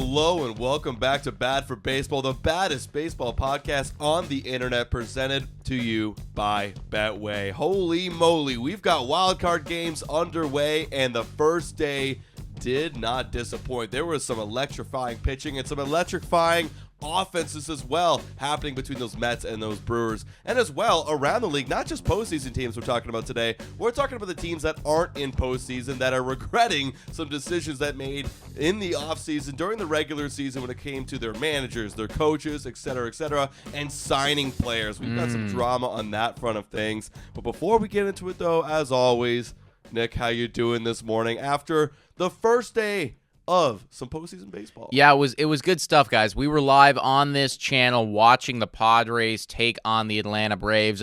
Hello and welcome back to Bad for Baseball, the baddest baseball podcast on the internet, presented to you by Betway. Holy moly, we've got wildcard games underway, and the first day did not disappoint. There was some electrifying pitching and some electrifying offenses as well happening between those Mets and those Brewers, and as well around the league. Not just postseason teams we're talking about today. We're talking about the teams that aren't in postseason, that are regretting some decisions that made in the offseason, during the regular season, when it came to their managers, their coaches, etc., and signing players. We've got some drama on that front of things. But before we get into it, though, as always, Nick, how you doing this morning after the first day of some postseason baseball? Yeah, it was good stuff, guys. We were live on this channel watching the Padres take on the Atlanta Braves.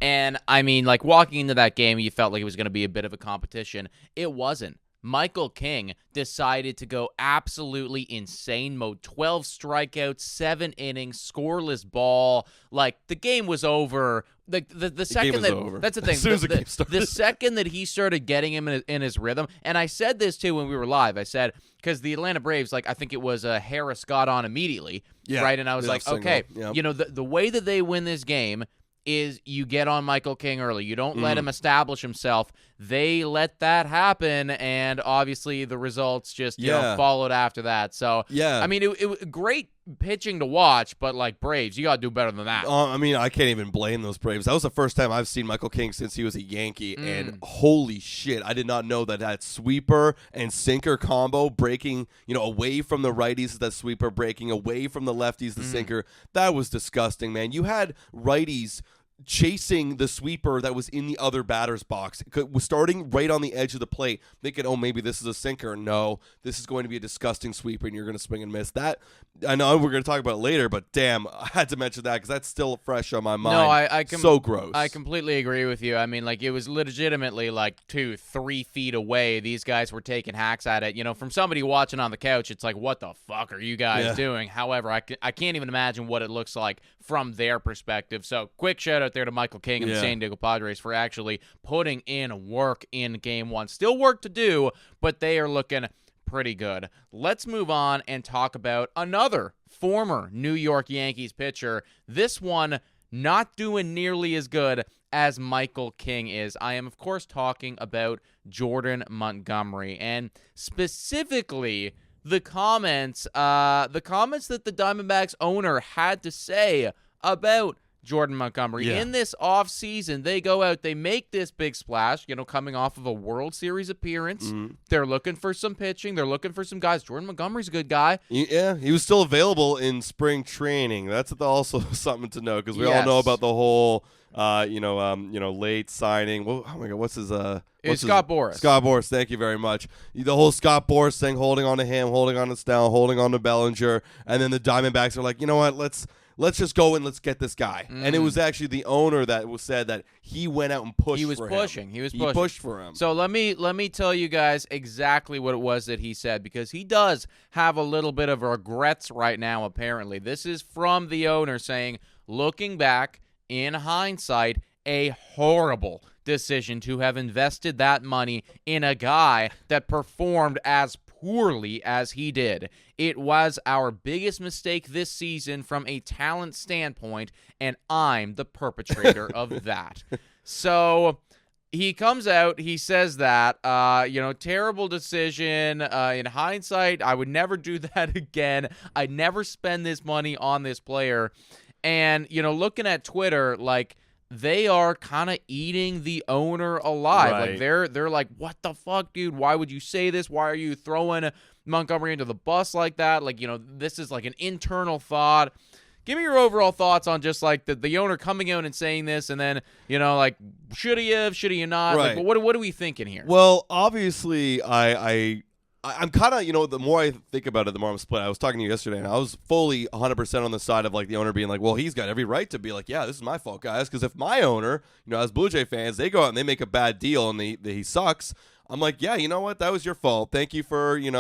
And, I mean, like, walking into that game, you felt like it was going to be a bit of a competition. It wasn't. Michael King decided to go absolutely insane mode. 12 strikeouts, 7 innings, scoreless ball. Like, the game was over. The second that over. That's the thing. As soon as the game started. The second that he started getting him in his rhythm, and I said this too when we were live. I said, because the Atlanta Braves, like, I think it was Harris got on immediately, right? And I was like, okay, you know, the way that they win this game is you get on Michael King early. You don't let him establish himself. They let that happen, and obviously the results just you know, followed after that. So, I mean, it was great pitching to watch, but, like, Braves, you got to do better than that. I mean, I can't even blame those Braves. That was the first time I've seen Michael King since he was a Yankee, and holy shit, I did not know that sweeper and sinker combo, breaking, you know, away from the righties, that sweeper breaking away from the lefties, the sinker, that was disgusting, man. You had righties chasing the sweeper that was in the other batter's box, was starting right on the edge of the plate, thinking, oh, maybe this is a sinker. No, this is going to be a disgusting sweeper, and you're going to swing and miss. That, I know we're going to talk about it later, but damn, I had to mention that because that's still fresh on my mind. No, so gross. I completely agree with you. I mean, like, it was legitimately like 2-3 feet away. These guys were taking hacks at it. You know, from somebody watching on the couch, it's like, what the fuck are you guys doing? However, I can't even imagine what it looks like from their perspective. So, quick shout out there to Michael King and the San Diego Padres for actually putting in work in Game 1. Still work to do, but they are looking pretty good. Let's move on and talk about another former New York Yankees pitcher. This one not doing nearly as good as Michael King is. I am, of course, talking about Jordan Montgomery, and specifically the comments that the Diamondbacks owner had to say about Jordan Montgomery. In this offseason, they go out, they make this big splash, you know, coming off of a World Series appearance. They're looking for some pitching. They're looking for some guys. Jordan Montgomery's a good guy. Yeah, he was still available in spring training. That's also something to know, because we all know about the whole, late signing. Well, oh my God, what's his Scott Boras. Scott Boras, thank you very much. The whole Scott Boras thing, holding on to him, holding on to Snell, holding on to Bellinger, and then the Diamondbacks are like, you know what, let's just go and let's get this guy. And it was actually the owner that said that he went out and pushed for him. He pushed for him. So let me tell you guys exactly what it was that he said, because he does have a little bit of regrets right now, apparently. This is from the owner saying, looking back, in hindsight, a horrible decision to have invested that money in a guy that performed as poorly as he did. It was our biggest mistake this season from a talent standpoint, and I'm the perpetrator of that. So he comes out, he says that, terrible decision. In hindsight, I would never do that again. I'd never spend this money on this player. And, you know, looking at Twitter, like, they are kind of eating the owner alive. Right. Like, they're like, what the fuck, dude? Why would you say this? Why are you throwing Montgomery into the bus like that? Like, you know, this is like an internal thought. Give me your overall thoughts on just like the owner coming out and saying this, and then, you know, like, should he have, should he not? Right. Like, what are we thinking here? Well, obviously, I'm kind of, you know, the more I think about it, the more I'm split. I was talking to you yesterday, and I was fully 100% on the side of, like, the owner being like, well, he's got every right to be like, yeah, this is my fault, guys. Because if my owner, you know, as Blue Jay fans, they go out and they make a bad deal and he sucks, I'm like, yeah, you know what? That was your fault. Thank you for, making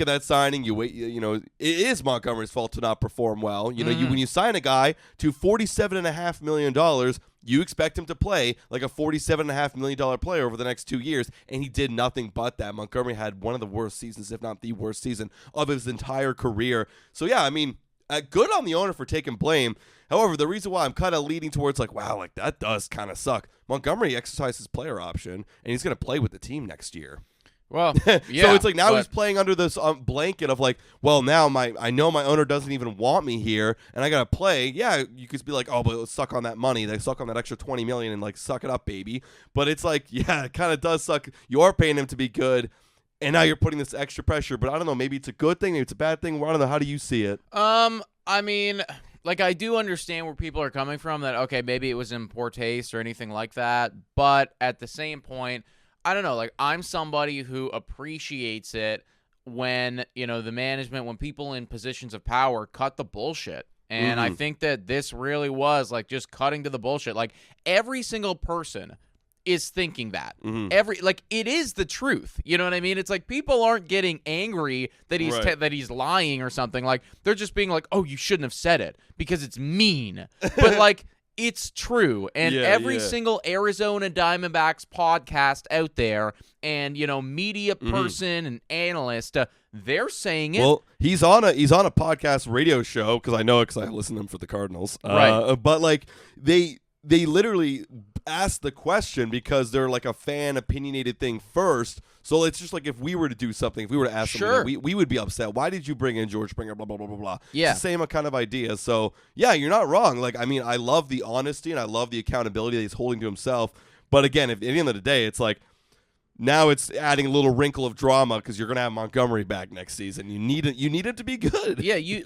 that signing. It is Montgomery's fault to not perform well. You know, when you sign a guy to $47.5 million, You expect him to play like a $47.5 million player over the next 2 years, and he did nothing but that. Montgomery had one of the worst seasons, if not the worst season of his entire career. So, yeah, I mean, good on the owner for taking blame. However, the reason why I'm kind of leaning towards like, wow, like that does kind of suck. Montgomery exercised his player option, and he's going to play with the team next year. Well, yeah. So it's like now he's playing under this blanket of like, well, now I know my owner doesn't even want me here, and I got to play. Yeah, you could be like, oh, but let's suck on that money. They suck on that extra $20 million and like suck it up, baby. But it's like, yeah, it kind of does suck. You are paying him to be good. And now you're putting this extra pressure, but I don't know, maybe it's a good thing, maybe it's a bad thing. I don't know. How do you see it? I mean, like, I do understand where people are coming from that, okay, maybe it was in poor taste or anything like that. But at the same point, I don't know, like, I'm somebody who appreciates it when, you know, the management, when people in positions of power cut the bullshit. And I think that this really was, like, just cutting to the bullshit. Like, every single person is thinking that. It is the truth. You know what I mean? It's like people aren't getting angry that he's that he's lying or something. Like, they're just being like, "Oh, you shouldn't have said it because it's mean." But like, it's true. And every single Arizona Diamondbacks podcast out there, and you know, media person and analyst, they're saying it. Well, he's on a podcast radio show because I know it because I listen to him for the Cardinals. Right. But like they literally ask the question because they're like a fan opinionated thing first. So it's just like if we were to do something, if we were to ask something, we would be upset. Why did you bring in George Springer? Blah, blah, blah, blah, blah. Yeah. It's the same kind of idea. So, yeah, you're not wrong. Like, I mean, I love the honesty and I love the accountability that he's holding to himself. But again, at the end of the day, it's like, now it's adding a little wrinkle of drama because you're going to have Montgomery back next season. You need it to be good. Yeah, you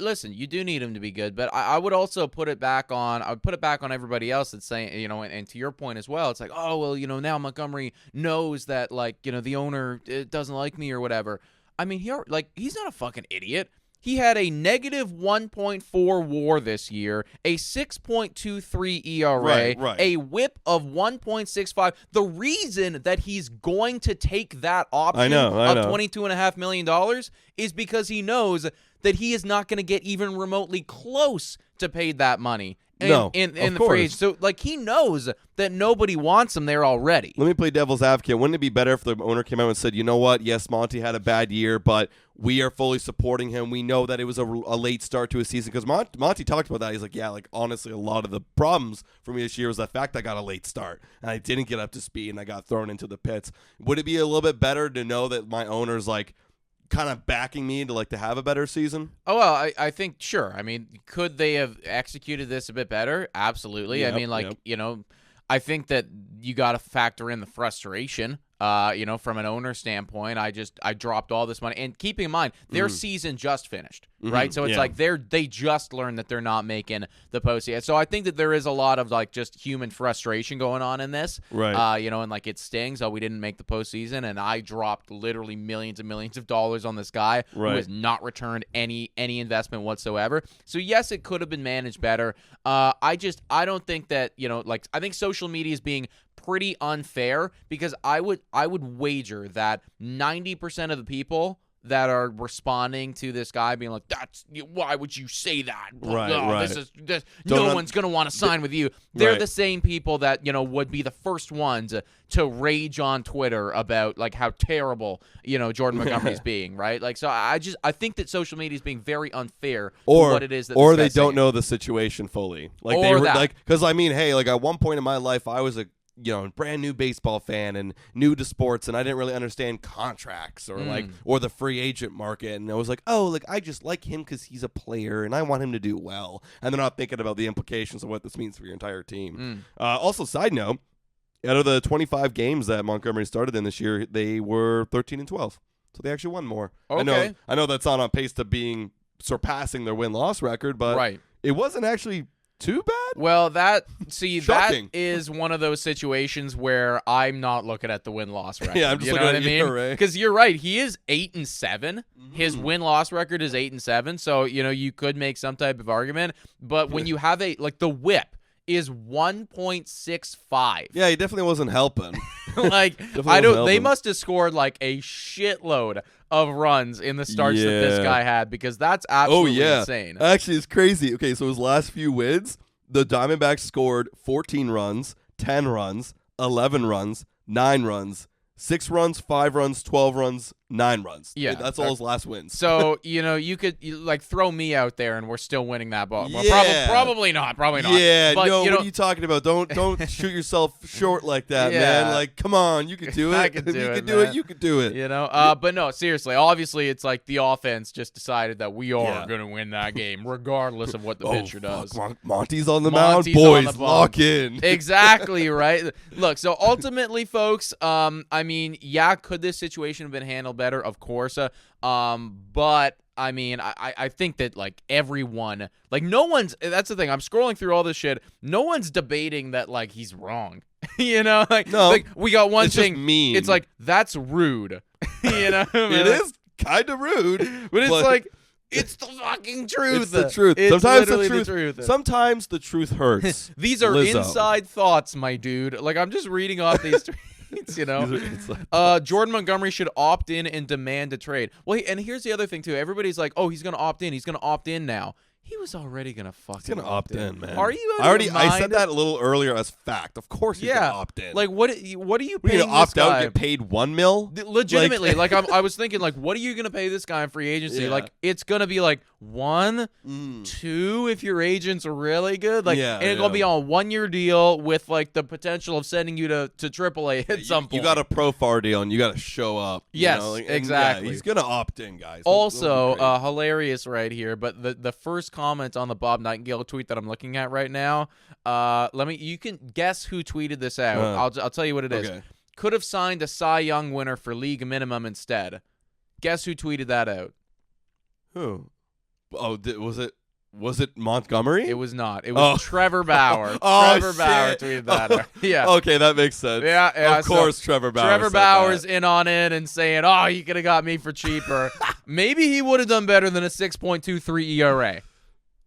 do need him to be good, but I would also put it back on. I would put it back on everybody else that's saying, you know, and to your point as well. It's like, oh well, you know, now Montgomery knows that, like, you know, the owner doesn't like me or whatever. I mean, he's not a fucking idiot. He had a negative 1.4 WAR this year, a 6.23 ERA, a WHIP of 1.65. The reason that he's going to take that option of $22.5 million is because he knows that he is not going to get even remotely close to pay that money. In the free agent. So, like, he knows that nobody wants him there already. Let me play devil's advocate. Wouldn't it be better if the owner came out and said, you know what, yes, Monty had a bad year, but we are fully supporting him. We know that it was a late start to his season. Because Monty talked about that. He's like, yeah, like, honestly, a lot of the problems for me this year was the fact I got a late start, and I didn't get up to speed, and I got thrown into the pits. Would it be a little bit better to know that my owner's, like, kind of backing me to have a better season? Oh, well, I think, sure. I mean, could they have executed this a bit better? Absolutely. Yep, I mean, you know, I think that you got to factor in the frustration. You know, from an owner standpoint, I dropped all this money. And keeping in mind, their season just finished, right? So it's like they just learned that they're not making the postseason. So I think that there is a lot of, like, just human frustration going on in this. Right. You know, and, like, it stings. Oh, we didn't make the postseason, and I dropped literally millions and millions of dollars on this guy who has not returned any investment whatsoever. So, yes, it could have been managed better. I don't think that, you know, like, I think social media is being pretty unfair because I would wager that 90% of the people that are responding to this guy being like, why would you say that? Right. No one's going to want to sign with you. They're the same people that, you know, would be the first ones to rage on Twitter about, like, how terrible, you know, Jordan Montgomery's being, right? Like, so I think that social media is being very unfair to what it is that or they don't know the situation fully. Like, because I mean, hey, like, at one point in my life, I was a brand new baseball fan and new to sports, and I didn't really understand contracts or the free agent market, and I was like, oh, like, I just like him because he's a player and I want him to do well, and they're not thinking about the implications of what this means for your entire team. Also, side note, out of the 25 games that Montgomery started in this year, they were 13-12, so they actually won more. Okay. I know that's not on pace to surpassing their win-loss record, but it wasn't actually too bad? Well, that is one of those situations where I'm not looking at the win-loss record. Yeah, I'm just looking at you, right? Because you're right. He is 8-7. His win-loss record is 8-7. So, you know, you could make some type of argument. But when you have the whip is 1.65. Yeah, he definitely wasn't helping. Like, they must have scored like a shitload of runs in the starts that this guy had, because that's absolutely insane. Actually, it's crazy. Okay, so his last few wins, the Diamondbacks scored 14 runs, 10 runs, 11 runs, 9 runs, 6 runs, 5 runs, 12 runs, 9 runs. Yeah. That's all his last wins. So, you could throw me out there and we're still winning that ball. Well, Yeah. probably not. Probably not. Yeah, but, no, what are you talking about? Don't shoot yourself short like that, Yeah. man. Like, come on, you can do it. I can do If you it, can do man. it, you can do it. But no, seriously. Obviously, it's like the offense just decided that we are Yeah. going to win that game, regardless of what the pitcher does. Fuck, Monty's on the Monty's mound. on Boys, the ball. lock in. Exactly, right? Look, so ultimately, folks, could this situation have been handled better? Of course. But I think that like everyone, like no one's, that's the thing. I'm scrolling through all this shit. No one's debating that like he's wrong. No, like we got one it's thing. just mean. It's like, that's rude. It is kind of rude, but it's like, it's the fucking truth. It's the truth. It's Sometimes literally the truth. Sometimes the truth hurts. These are Lizzo. inside thoughts, my dude. Like I'm just reading off these tweets. It's like, Jordan Montgomery should opt in and demand a trade. Well, and here's the other thing too. Everybody's like, "Oh, he's gonna opt in. He's gonna opt in now." He was already gonna fucking he's gonna opt in, man. Are you? I said that a little earlier as fact. Of course, he's gonna opt in. Like, what are you We're paying gonna opt this guy? out, get paid $1 million. Legitimately, I was thinking, like, what are you gonna pay this guy in free agency? Yeah. Like, it's gonna be like 1, 2 if your agent's really good. Like, Yeah, and it's gonna be on a 1-year deal with like the potential of sending you to AAA at some point. You got a pro far deal, and you got to show up. Yes, and exactly. Yeah, he's gonna opt in, guys. Also, hilarious right here, but the first comment on the Bob Nightingale tweet that I'm looking at right now, you can guess who tweeted this out. I'll tell you what it is. Okay. Could have signed a Cy Young winner for league minimum instead. Guess who tweeted that out? Who? Oh, was it Montgomery? It was not. It was Trevor Bauer. Oh, Trevor Bauer shit. tweeted that out. Yeah. Okay, that makes sense. Yeah. Of course, Trevor Bauer. Trevor said Bauer's that. in on it and saying, "Oh, you could have got me for cheaper." Maybe he would have done better than a 6.23 ERA.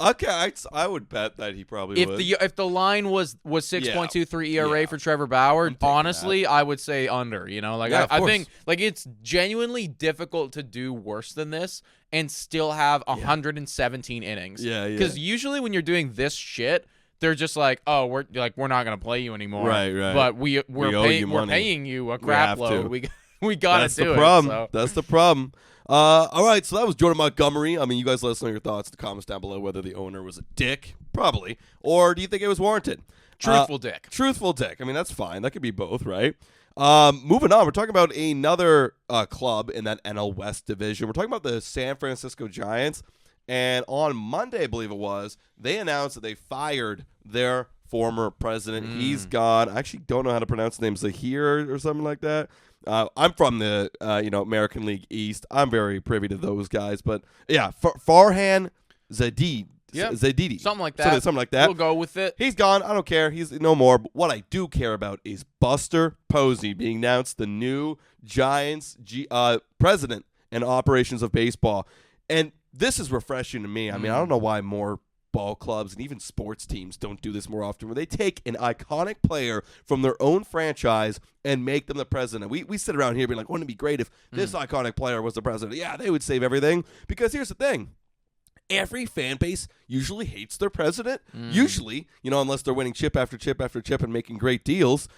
Okay, I would bet that he probably would. If the line was 6.23 ERA for Trevor Bauer, honestly, I would say under. I think like it's genuinely difficult to do worse than this and still have 117 innings. Yeah. Because usually when you're doing this shit, they're just like, "Oh, we're not gonna play you anymore." Right. But we're paying you a crap load. We gotta do it. So. That's the problem. All right, so that was Jordan Montgomery. I mean, you guys let us know your thoughts in the comments down below, whether the owner was a dick, probably, or do you think it was warranted? Truthful dick. Truthful dick. I mean, that's fine. That could be both, right? Moving on, we're talking about another club in that NL West division. We're talking about the San Francisco Giants, and on Monday, I believe it was, they announced that they fired their former president. He's gone. I actually don't know how to pronounce the name, Zahir or something like that. I'm from the American League East. I'm very privy to those guys, but yeah, Farhan Zadidi. Yep. Zadidi. Something like that. Something like that. We'll go with it. He's gone. I don't care. He's no more. But what I do care about is Buster Posey being announced the new Giants president and operations of baseball. And this is refreshing to me. I mean, I don't know why more ball clubs and even sports teams don't do this more often, where they take an iconic player from their own franchise and make them the president. We sit around here being like, wouldn't it be great if this iconic player was the president? Yeah, they would save everything. Because here's the thing. Every fan base usually hates their president. Usually, unless they're winning chip after chip after chip and making great deals.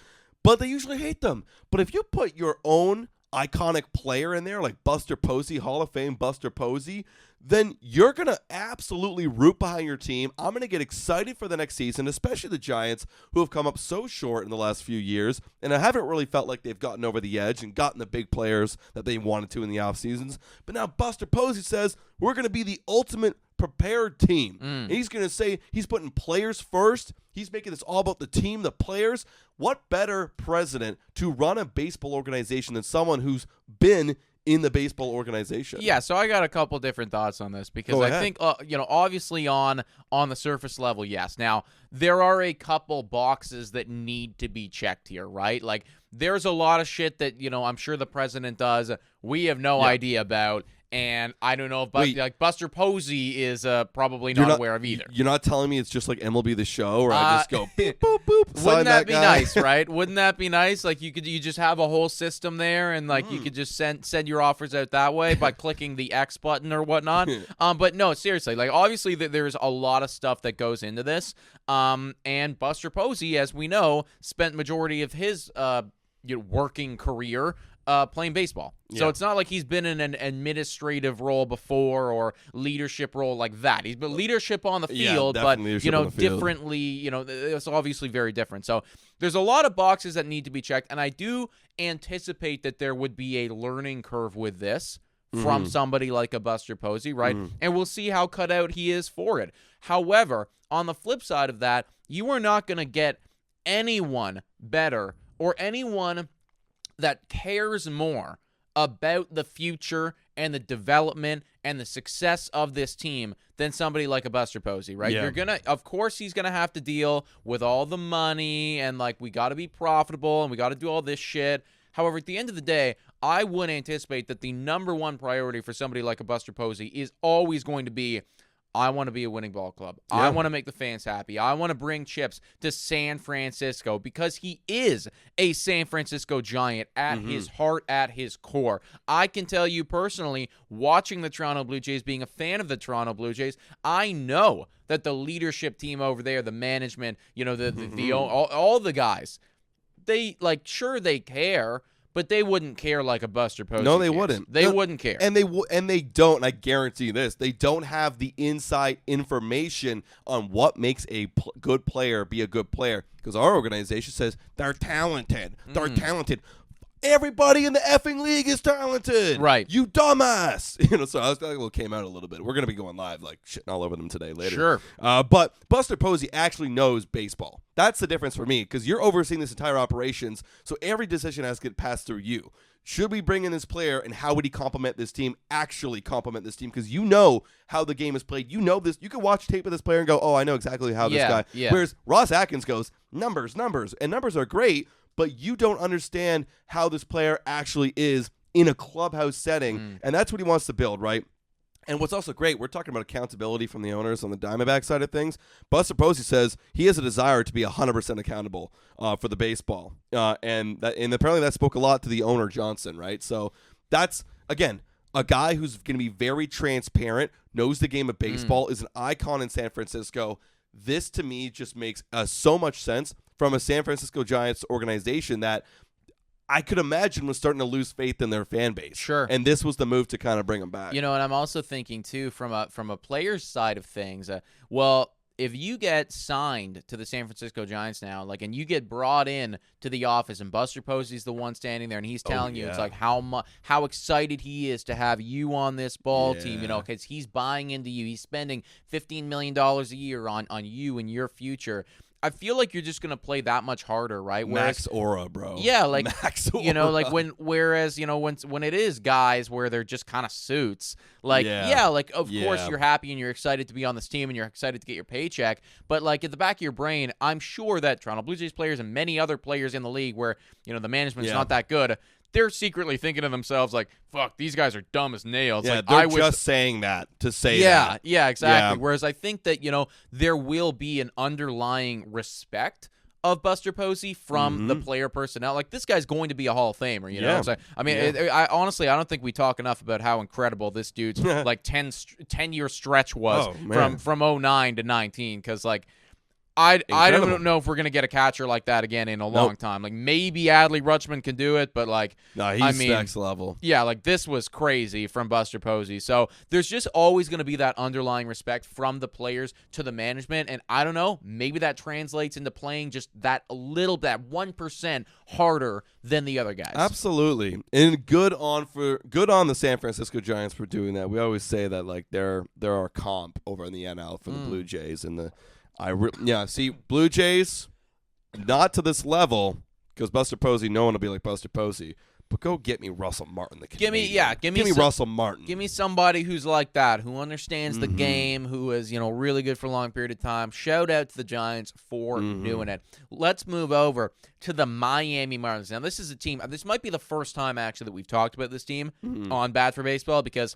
But they usually hate them. But if you put your own iconic player in there, like Buster Posey, Hall of Fame Buster Posey, then you're going to absolutely root behind your team. I'm going to get excited for the next season, especially the Giants, who have come up so short in the last few years, and I haven't really felt like they've gotten over the edge and gotten the big players that they wanted to in the off seasons. But now Buster Posey says, we're going to be the ultimate prepared team. And he's going to say he's putting players first. He's making this all about the team, the players. What better president to run a baseball organization than someone who's been in the baseball organization? Yeah, so I got a couple different thoughts on this because I think, obviously on the surface level, yes. Now, there are a couple boxes that need to be checked here, right? Like, there's a lot of shit that, I'm sure the president does we have no idea about. And I don't know if Wait. Buster Posey is probably not aware of either. You're not telling me it's just like MLB The Show, where I just go boop, boop, boop. Wouldn't that be nice, right? Wouldn't that be nice? Like you just have a whole system there, and like you could just send your offers out that way by clicking the X button or whatnot. But no, seriously, like obviously there's a lot of stuff that goes into this. And Buster Posey, as we know, spent majority of his working career playing baseball. So it's not like he's been in an administrative role before or leadership role like that. He's been leadership on the field, but differently, it's obviously very different. So there's a lot of boxes that need to be checked, and I do anticipate that there would be a learning curve with this from somebody like a Buster Posey, right? And we'll see how cut out he is for it. However, on the flip side of that, you are not going to get anyone better or anyone that cares more about the future and the development and the success of this team than somebody like a Buster Posey, right? Yeah. Of course, he's gonna have to deal with all the money and like we got to be profitable and we got to do all this shit. However, at the end of the day, I would anticipate that the number one priority for somebody like a Buster Posey is always going to be, I want to be a winning ball club. Yeah. I want to make the fans happy. I want to bring chips to San Francisco because he is a San Francisco Giant at his heart, at his core. I can tell you personally, watching the Toronto Blue Jays, being a fan of the Toronto Blue Jays, I know that the leadership team over there, the management, all the guys, they sure they care, but they wouldn't care like a Buster Posey. No, they cares. wouldn't. They wouldn't care. And they don't, and I guarantee this, they don't have the inside information on what makes a good player be a good player. Because our organization says they're talented. They're talented. Everybody in the effing league is talented. Right. You dumbass. So I was came out a little bit. We're going to be going live, shitting all over them today later. Sure. But Buster Posey actually knows baseball. That's the difference for me, because you're overseeing this entire operations, so every decision has to get passed through you. Should we bring in this player, and how would he complement this team, actually complement this team? Because you know how the game is played. You know this. You can watch tape of this player and go, oh, I know exactly how this guy. Yeah. Whereas Ross Atkins goes, numbers. And numbers are great, but you don't understand how this player actually is in a clubhouse setting, and that's what he wants to build, right? And what's also great, we're talking about accountability from the owners on the Diamondback side of things. Buster Posey says he has a desire to be 100% accountable for the baseball, and apparently that spoke a lot to the owner, Johnson, right? So that's, again, a guy who's going to be very transparent, knows the game of baseball, is an icon in San Francisco. This, to me, just makes so much sense from a San Francisco Giants organization that I could imagine was starting to lose faith in their fan base. Sure. And this was the move to kind of bring them back. And I'm also thinking, too, from a player's side of things, if you get signed to the San Francisco Giants now, and you get brought in to the office, and Buster Posey's the one standing there, and he's telling you, it's like how excited he is to have you on this ball team, because he's buying into you. He's spending $15 million a year on you and your future. I feel like you're just gonna play that much harder, right? Max aura, bro. Yeah, Max aura. When it is guys where they're just kind of suits, of course you're happy and you're excited to be on this team and you're excited to get your paycheck, but at the back of your brain, I'm sure that Toronto Blue Jays players and many other players in the league where the management's not that good, they're secretly thinking to themselves fuck, these guys are dumb as nails. Yeah, they're just saying that to say that. Yeah, exactly. Yeah. Whereas I think that, there will be an underlying respect of Buster Posey from the player personnel. This guy's going to be a Hall of Famer, you know? So, I honestly, I don't think we talk enough about how incredible this dude's 10-year stretch was from 09 to 19, because I don't know if we're going to get a catcher like that again in a long time. Maybe Adley Rutschman can do it, but he's next level. Yeah, this was crazy from Buster Posey. So there's just always going to be that underlying respect from the players to the management, and I don't know, maybe that translates into playing just that 1% harder than the other guys. Absolutely. And good on the San Francisco Giants for doing that. We always say that they're our comp over in the NL for the Blue Jays and the Blue Jays, not to this level, because Buster Posey, no one will be like Buster Posey, But go get me Russell Martin, the Give me Canadian. Russell Martin. Give me somebody who's like that, who understands the game, who is, really good for a long period of time. Shout out to the Giants for doing it. Let's move over to the Miami Marlins. Now, this is a team. This might be the first time, actually, that we've talked about this team on Bad for Baseball because,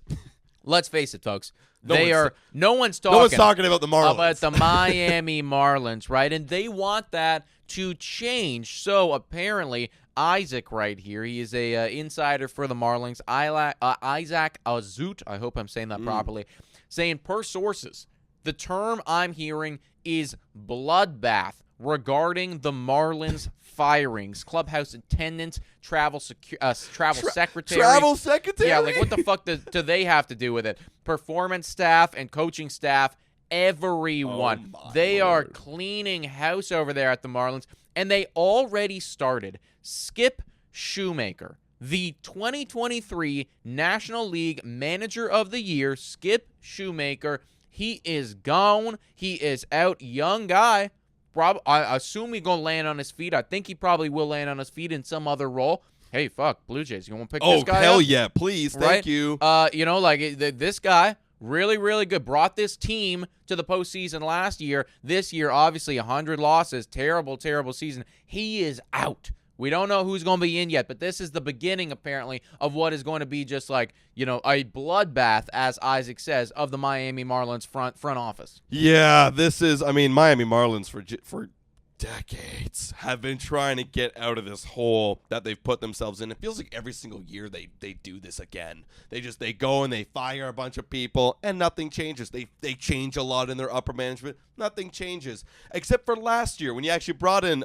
let's face it, folks, no one's talking about the Marlins. About the Miami Marlins, right? And they want that to change. So, apparently, Isaac right here, he is a insider for the Marlins, Isaac Azut, I hope I'm saying that properly, saying, per sources, the term I'm hearing is bloodbath regarding the Marlins firings, clubhouse attendants, travel secretary. Travel secretary? Yeah, like what the fuck do they have to do with it? Performance staff and coaching staff, everyone. They are cleaning house over there at the Marlins, and they already started. Skip Shoemaker, the 2023 National League Manager of the Year, Skip Shoemaker, he is gone. He is out. Young guy. I assume he's going to land on his feet. I think he probably will land on his feet in some other role. Hey, fuck, Blue Jays, you want to pick this guy up? Oh, hell yeah, please. Right? Thank you. This guy, really, really good. Brought this team to the postseason last year. This year, obviously, 100 losses. Terrible, terrible season. He is out. We don't know who's going to be in yet, but this is the beginning, apparently, of what is going to be just like, a bloodbath, as Isaac says, of the Miami Marlins front office. Yeah, Miami Marlins for decades have been trying to get out of this hole that they've put themselves in. It feels like every single year they do this again. They go and they fire a bunch of people and nothing changes. They change a lot in their upper management. Nothing changes. Except for last year when you actually brought in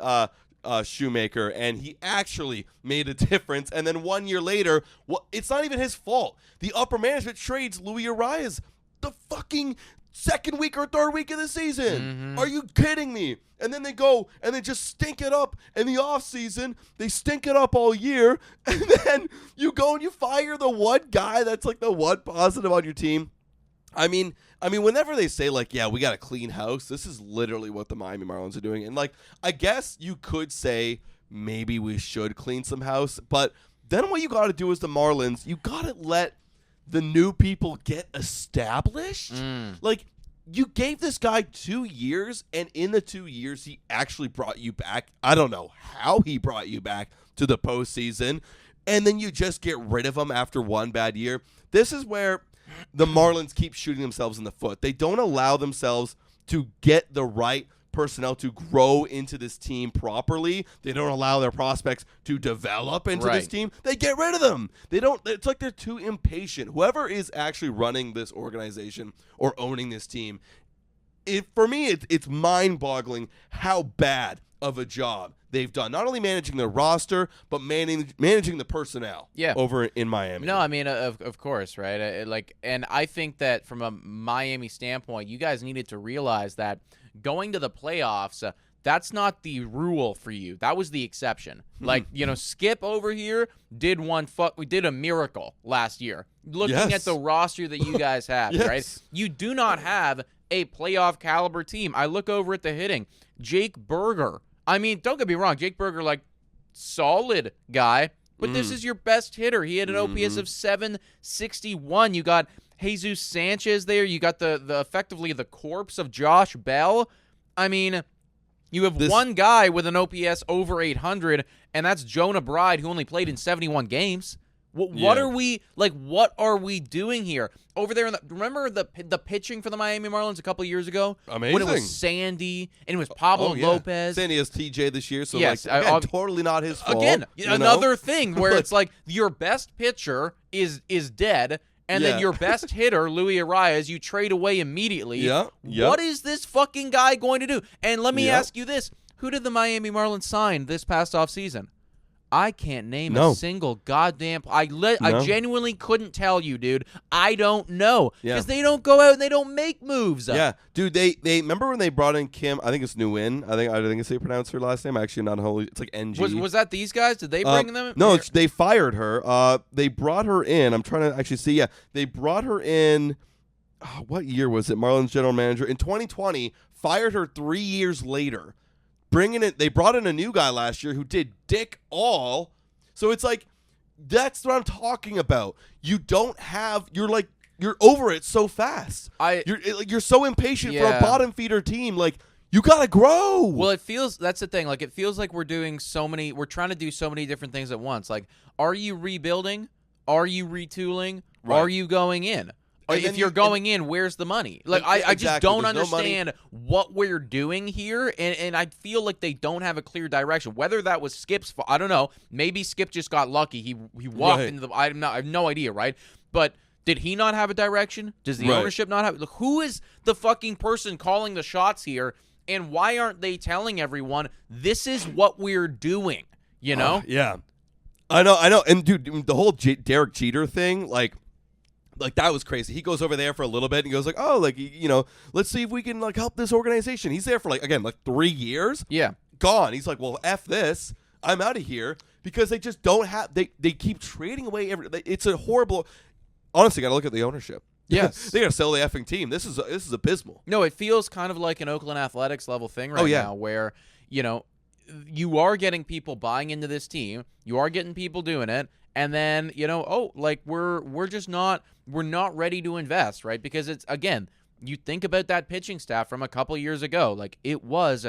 Shoemaker, and he actually made a difference. And then 1 year later, it's not even his fault. The upper management trades Luis Arias the fucking second week or third week of the season. Are you kidding me? And then they go and they just stink it up in the offseason. They stink it up all year. And then you go and you fire the one guy that's like the one positive on your team. I mean, whenever they say, like, yeah, we got a clean house, this is literally what the Miami Marlins are doing. And, like, I guess you could say maybe we should clean some house. But then what you got to do is the Marlins, you got to let the new people get established. Like, you gave this guy 2 years, and in the 2 years, he actually brought you back. I don't know how he brought you back to the postseason. And then you just get rid of him after one bad year. This is where the Marlins keep shooting themselves in the foot. They don't allow themselves to get the right personnel to grow into this team properly. They don't allow their prospects to develop into this team. They get rid of them. It's like they're too impatient. Whoever is actually running this organization or owning this team, for me, it's mind-boggling how bad of a job they've done, not only managing their roster, but managing the personnel over in Miami. No, I mean, of course, right? And I think that from a Miami standpoint, you guys needed to realize that going to the playoffs, that's not the rule for you. That was the exception. Like, Skip over here did a miracle last year. Looking at the roster that you guys have, right? You do not have a playoff caliber team. I look over at the hitting. Jake Berger. I mean, don't get me wrong. Jake Berger, solid guy, but this is your best hitter. He had an OPS of 761. You got Jesus Sanchez there. You got the effectively the corpse of Josh Bell. I mean, you have one guy with an OPS over 800, and that's Jonah Bride, who only played in 71 games. What are we doing here? Over there, remember the pitching for the Miami Marlins a couple years ago? Amazing. When it was Sandy and it was Pablo Lopez. Sandy has TJ this year, so totally not his fault. Again, another thing where it's like your best pitcher is dead, and then your best hitter, Luis Arias, you trade away immediately. What is this fucking guy going to do? And let me ask you this. Who did the Miami Marlins sign this past offseason? I can't name a single goddamn. I genuinely couldn't tell you, dude. I don't know because they don't go out and they don't make moves. Yeah, dude. They remember when they brought in Kim? I think it's Nguyen. I think it's how you pronounce her last name. Actually, not whole. It's like NG. Was that these guys? Did they bring them? No, they fired her. They brought her in. I'm trying to actually see. Yeah, they brought her in. What year was it? Marlins general manager in 2020. Fired her 3 years later. They brought in a new guy last year who did dick all. So it's like That's what I'm talking about. You don't have. You're over it so fast. You're so impatient for a bottom feeder team. Like, you gotta grow. Well, that's the thing. Like, it feels like we're trying to do so many different things at once. Like, are you rebuilding? Are you retooling? Right. Are you going in? If you're going in, where's the money? Like, I just don't understand what we're doing here, and I feel like they don't have a clear direction. Whether that was Skip's fault, I don't know. Maybe Skip just got lucky. He walked into the. I have no idea, right? But did he not have a direction? Does the ownership not have? Look, who is the fucking person calling the shots here? And why aren't they telling everyone this is what we're doing? You know? Yeah, I know. And dude, the whole Derek Jeter thing, like that was crazy. He goes over there for a little bit and goes like, oh, like, let's see if we can like help this organization. He's there for like 3 years. Yeah, gone. He's like, well, F this. I'm out of here, because they just don't have. They keep trading away It's a horrible. Honestly, got to look at the ownership. Yes. They got to sell the effing team. This is abysmal. No, it feels kind of like an Oakland Athletics level thing now, where, you are getting people buying into this team. You are getting people doing it. And then, we're not ready to invest, right? Because it's, again, you think about that pitching staff from a couple years ago. Like, it was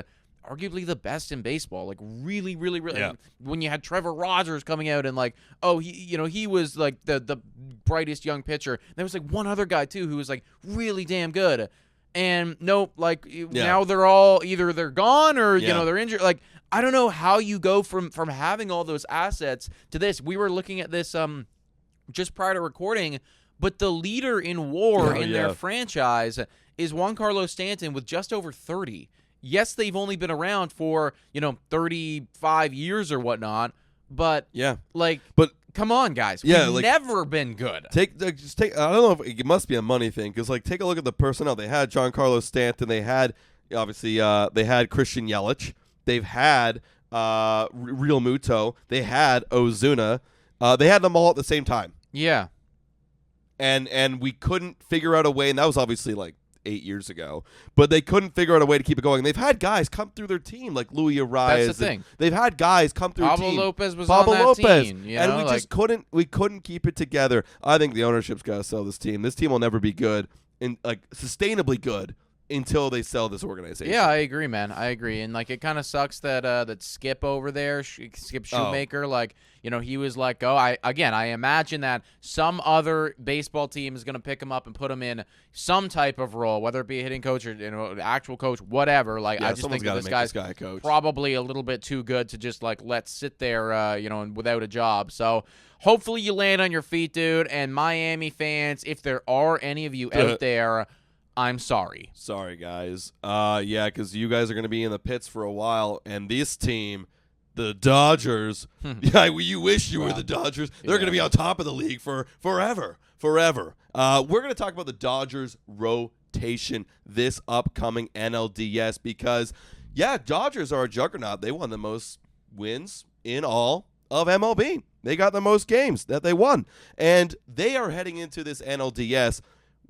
arguably the best in baseball. Like, really, really, really. Yeah. When you had Trevor Rogers coming out and like, he was like the brightest young pitcher. There was like one other guy too who was like really damn good. And now they're all either they're gone or they're injured. Like, I don't know how you go from having all those assets to this. We were looking at this just prior to recording, but the leader in WAR in their franchise is Juan Carlos Stanton with just over 30. Yes, they've only been around for 35 years or whatnot, but come on, guys, we've never been good. I don't know if it must be a money thing, because take a look at the personnel. They had Giancarlo Stanton. They had obviously they had Christian Yelich. They've had Real Muto. They had Ozuna. They had them all at the same time. Yeah, and we couldn't figure out a way, and that was obviously 8 years ago, but they couldn't figure out a way to keep it going. They've had guys come through their team like Luis Arias. That's the thing. They've had guys come through Pablo the team. Lopez was on that team, and we just couldn't keep it together. I think the ownership's got to sell this team. This team will never be good and sustainably good until they sell this organization. Yeah, I agree, man. I agree. And it kind of sucks that that Skip over there, Skip Shoemaker, he was let go. I imagine that some other baseball team is going to pick him up and put him in some type of role, whether it be a hitting coach or actual coach, whatever. I just think that this guy's probably a little bit too good to just let sit there, and without a job. So hopefully you land on your feet, dude. And Miami fans, if there are any of you out there, I'm sorry. Sorry, guys. Because you guys are going to be in the pits for a while, and this team, the Dodgers, you wish you were the Dodgers. They're going to be on top of the league for forever. We're going to talk about the Dodgers rotation this upcoming NLDS because, Dodgers are a juggernaut. They won the most wins in all of MLB. They got the most games that they won, and they are heading into this NLDS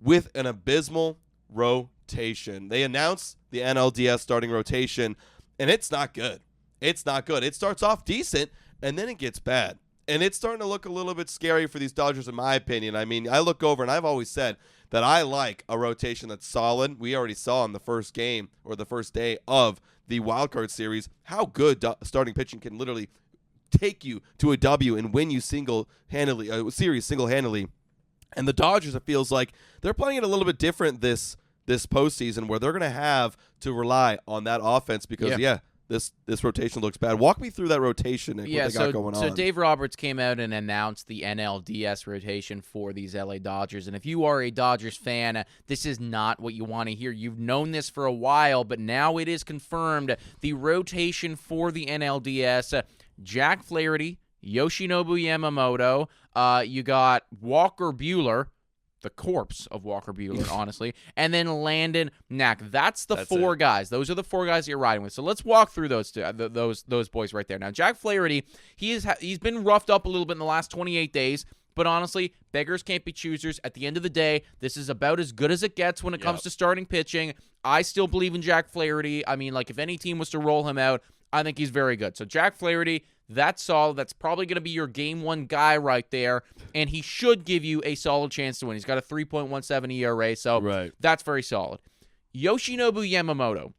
with an abysmal rotation. They announced the NLDS starting rotation, and it's not good. It's not good. It starts off decent, and then it gets bad. And it's starting to look a little bit scary for these Dodgers, in my opinion. I mean, I look over, and I've always said that I like a rotation that's solid. We already saw in the first game or the first day of the wildcard series how good starting pitching can literally take you to a W and win you series single-handedly. And the Dodgers, it feels like they're playing it a little bit different this postseason, where they're going to have to rely on that offense because, this rotation looks bad. Walk me through that rotation and what they got going on. So Dave Roberts came out and announced the NLDS rotation for these LA Dodgers. And if you are a Dodgers fan, this is not what you want to hear. You've known this for a while, but now it is confirmed. The rotation for the NLDS, Jack Flaherty, Yoshinobu Yamamoto, you got Walker Buehler, the corpse of Walker Buehler, honestly, and then Landon Knack. That's four guys. Those are the four guys you're riding with. So let's walk through those boys right there. Now, Jack Flaherty, he's been roughed up a little bit in the last 28 days, but honestly, beggars can't be choosers. At the end of the day, this is about as good as it gets when it comes to starting pitching. I still believe in Jack Flaherty. I mean, if any team was to roll him out, I think he's very good. So Jack Flaherty, That's solid. That's probably going to be your game one guy right there, and he should give you a solid chance to win. He's got a 3.17 ERA, so that's very solid. Yoshinobu Yamamoto,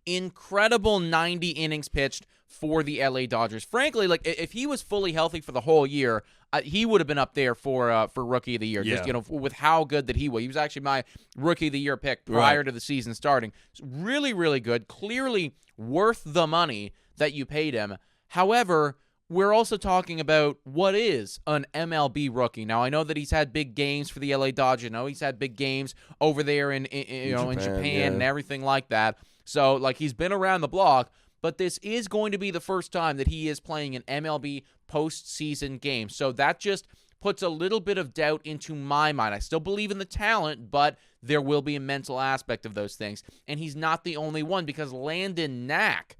incredible 90 innings pitched for the LA Dodgers. Frankly, like if he was fully healthy for the whole year, he would have been up there for Rookie of the Year. Yeah. Just with how good that he was. He was actually my Rookie of the Year pick prior to the season starting. Really, really good. Clearly worth the money that you paid him. However, we're also talking about what is an MLB rookie. Now, I know that he's had big games for the LA Dodgers. I know he's had big games over there in Japan and everything like that. So, like, he's been around the block, but this is going to be the first time that he is playing an MLB postseason game. So that just puts a little bit of doubt into my mind. I still believe in the talent, but there will be a mental aspect of those things. And he's not the only one, because Landon Knack,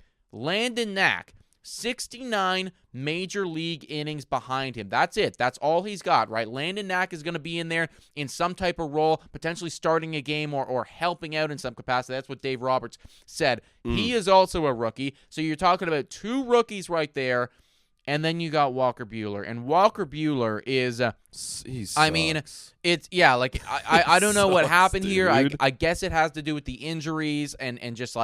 69 major league innings behind him. That's it. That's all he's got, right? Landon Knack is going to be in there in some type of role, potentially starting a game or helping out in some capacity. That's what Dave Roberts said. He is also a rookie. So you're talking about two rookies right there. And then you got Walker Buehler. And Walker Buehler is, I mean, it's, like, I don't know what happened here. I guess it has to do with the injuries and just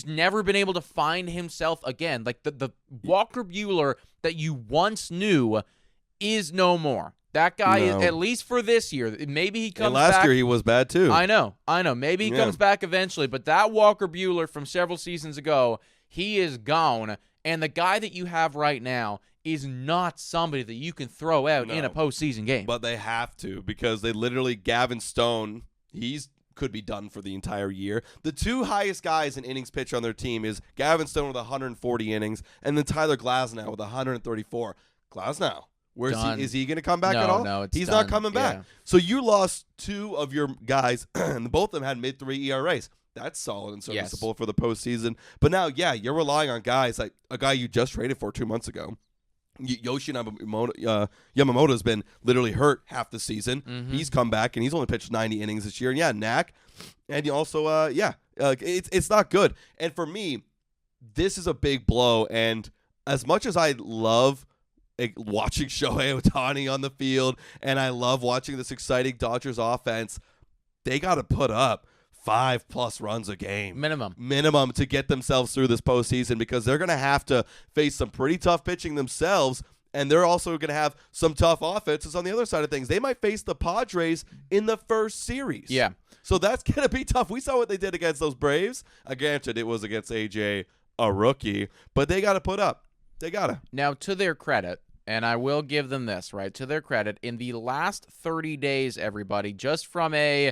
never been able to find himself again. Like the Walker Buehler that you once knew is no more. That guy is, at least for this year. Maybe he comes back. Last year he was bad too. I know. Maybe he comes back eventually. But that Walker Buehler from several seasons ago, he is gone. And the guy that you have right now is not somebody that you can throw out in a postseason game. But they have to, because they literally, Gavin Stone, could be done for the entire year. The two highest guys in innings pitched on their team is Gavin Stone with 140 innings, and then Tyler Glasnow with 134. Glasnow, is he going to come back at all? No, he's not coming back. So you lost two of your guys, and both of them had mid-3 ERAs. That's solid and serviceable for the postseason. But now, you're relying on guys like a guy you just traded for 2 months ago. Yamamoto has been literally hurt half the season. He's come back, and he's only pitched 90 innings this year. And Knack, and you also, it's not good. And for me, this is a big blow. And as much as I love watching Shohei Ohtani on the field, and I love watching this exciting Dodgers offense, they got to put up 5+ runs a game. Minimum to get themselves through this postseason, because they're going to have to face some pretty tough pitching themselves, and they're also going to have some tough offenses on the other side of things. They might face the Padres in the first series. Yeah. So that's going to be tough. We saw what they did against those Braves. Granted, it was against AJ, a rookie, but they got to put up. They got to. Now, to their credit, and I will give them this, right? To their credit, in the last 30 days, everybody, just from a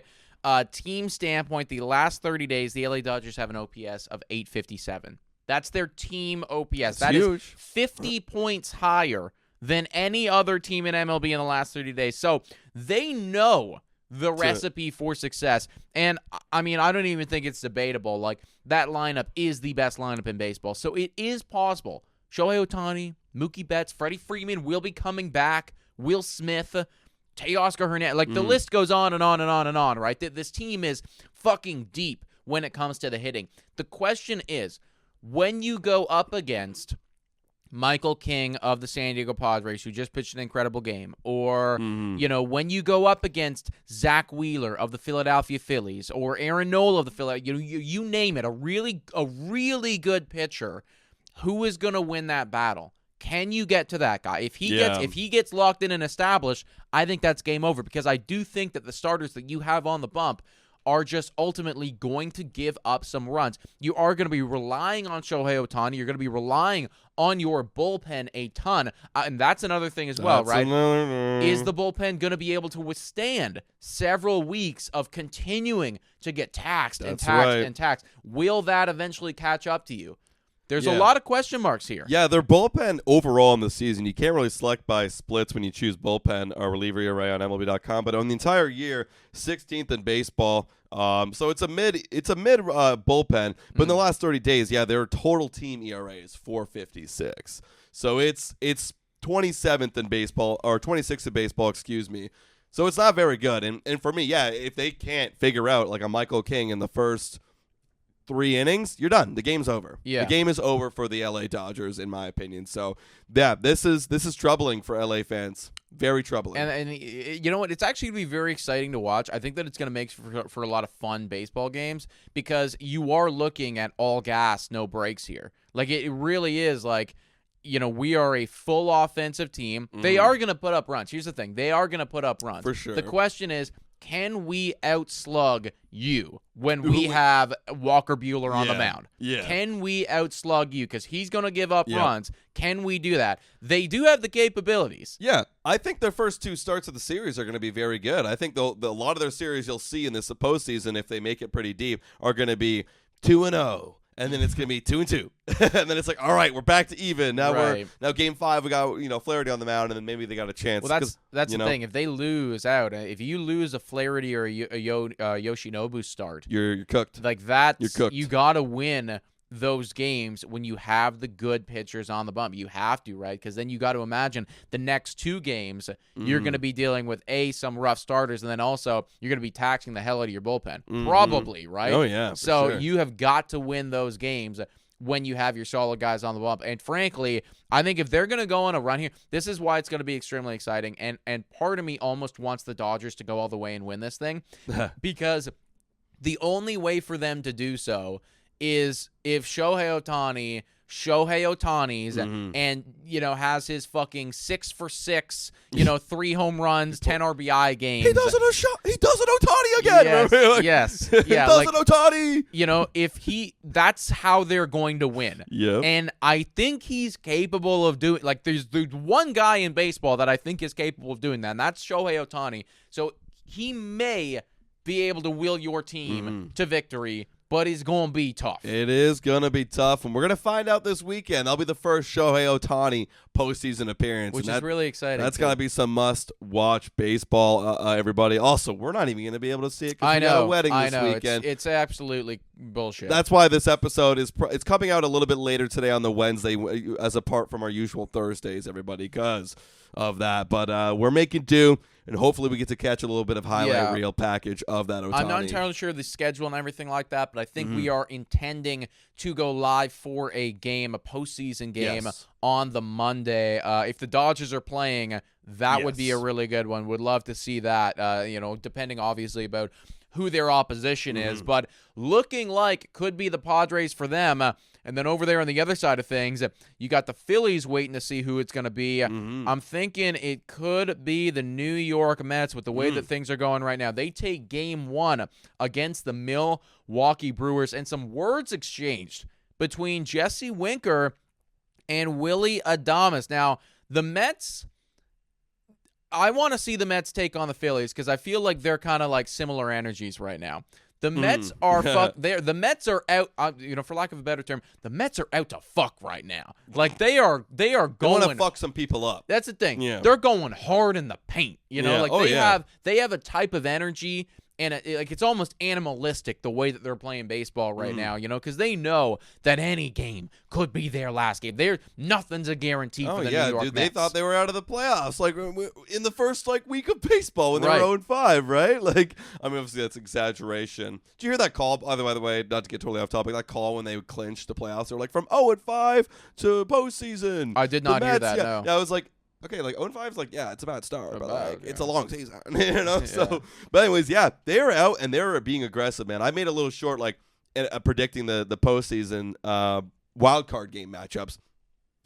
team standpoint, the last 30 days, the LA Dodgers have an OPS of 857. That's their team OPS. That is 50 points higher than any other team in MLB in the last 30 days. So they know the recipe for success. And, I mean, I don't even think it's debatable. Like, that lineup is the best lineup in baseball. So it is possible. Shohei Ohtani, Mookie Betts, Freddie Freeman will be coming back. Will Smith, Teoscar Hernandez, like the list goes on and on and on and on, right? This team is fucking deep when it comes to the hitting. The question is, when you go up against Michael King of the San Diego Padres, who just pitched an incredible game, or, when you go up against Zach Wheeler of the Philadelphia Phillies, or Aaron Nola of the Philadelphia, you name it, a really good pitcher, who is going to win that battle? Can you get to that guy? If he gets locked in and established, I think that's game over, because I do think that the starters that you have on the bump are just ultimately going to give up some runs. You are going to be relying on Shohei Ohtani. You're going to be relying on your bullpen a ton. And that's another thing as well, right? Is the bullpen going to be able to withstand several weeks of continuing to get taxed and taxed? Will that eventually catch up to you? There's a lot of question marks here. Yeah, their bullpen overall in the season, you can't really select by splits when you choose bullpen or reliever ERA on MLB.com, but on the entire year, 16th in baseball. So it's a mid bullpen, but in the last 30 days, their total team ERA is 4.56. So it's 27th in baseball, or 26th in baseball, excuse me. So it's not very good. And for me, if they can't figure out like a Michael King in the first 3 innings, you're done. The game's over. Yeah. The game is over for the LA Dodgers, in my opinion. So, yeah, this is troubling for LA fans. Very troubling. And you know what? It's actually going to be very exciting to watch. I think that it's going to make for a lot of fun baseball games because you are looking at all gas, no breaks here. Like, it really is like, we are a full offensive team. They are going to put up runs. Here's the thing. They are going to put up runs. For sure. The question is, can we outslug you when we have Walker Buehler on the mound? Yeah. Can we outslug you? Because he's going to give up runs. Can we do that? They do have the capabilities. Yeah. I think their first 2 starts of the series are going to be very good. I think a lot of their series you'll see in this postseason, if they make it pretty deep, are going to be 2-0. And then it's going to be 2-2. And then it's like, all right, we're back to even. Now now game 5, we got, Flaherty on the mound, and then maybe they got a chance. Well, that's the thing. If they lose out, if you lose a Flaherty or a Yoshinobu start, you're cooked. Like that, you're cooked. You got to win those games when you have the good pitchers on the bump. You have to, right? Because then you got to imagine the next 2 games you're going to be dealing with some rough starters, and then also you're going to be taxing the hell out of your bullpen, probably, right? Oh yeah. So sure. you have got to win those games when you have your solid guys on the bump. And frankly, I think if they're going to go on a run here, this is why it's going to be extremely exciting. And part of me almost wants the Dodgers to go all the way and win this thing because the only way for them to do so is if Shohei Ohtani's and has his fucking 6 for 6, 3 home runs, 10 RBI games. He does it Ohtani again. Yes. He does it Ohtani. If that's how they're going to win. Yeah. And I think he's capable of doing, like, there's one guy in baseball that I think is capable of doing that, and that's Shohei Ohtani. So he may be able to wheel your team to victory, but it's going to be tough. It is going to be tough, and we're going to find out this weekend. That'll be the first Shohei Ohtani postseason appearance. Which is really exciting. That's going to be some must-watch baseball, everybody. Also, we're not even going to be able to see it because we got a wedding this weekend. It's absolutely bullshit. That's why this episode it's coming out a little bit later today on the Wednesday, as apart from our usual Thursdays, everybody, because of that. But we're making do. And hopefully we get to catch a little bit of highlight reel package of that Ohtani. I'm not entirely sure of the schedule and everything like that, but I think we are intending to go live for a postseason game on the Monday. If the Dodgers are playing, that would be a really good one. Would love to see that, depending obviously about who their opposition is. But looking like could be the Padres for them. And then over there on the other side of things, you got the Phillies waiting to see who it's going to be. I'm thinking it could be the New York Mets with the way that things are going right now. They take game 1 against the Milwaukee Brewers, and some words exchanged between Jesse Winker and Willy Adames. Now, the Mets, I want to see the Mets take on the Phillies because I feel like they're kind of like similar energies right now. The Mets are the Mets are out. For lack of a better term, the Mets are out to fuck right now. Like they are going to fuck some people up. That's the thing. Yeah. They're going hard in the paint. They have a type of energy. And it's almost animalistic the way that they're playing baseball right now, because they know that any game could be their last game. Nothing's a guarantee for the New York Mets. They thought they were out of the playoffs, like in the first week of baseball when they were 0-5, right? Obviously that's exaggeration. Did you hear that call? By the way, not to get totally off topic, that call when they clinched the playoffs, they were like from 0-5 to postseason. I did not hear that. No, I was like. Okay, 0-5 is it's a bad start, but it's a long season, Yeah. So, but anyways, they're out and they're being aggressive, man. I made a little short, predicting the postseason wild card game matchups.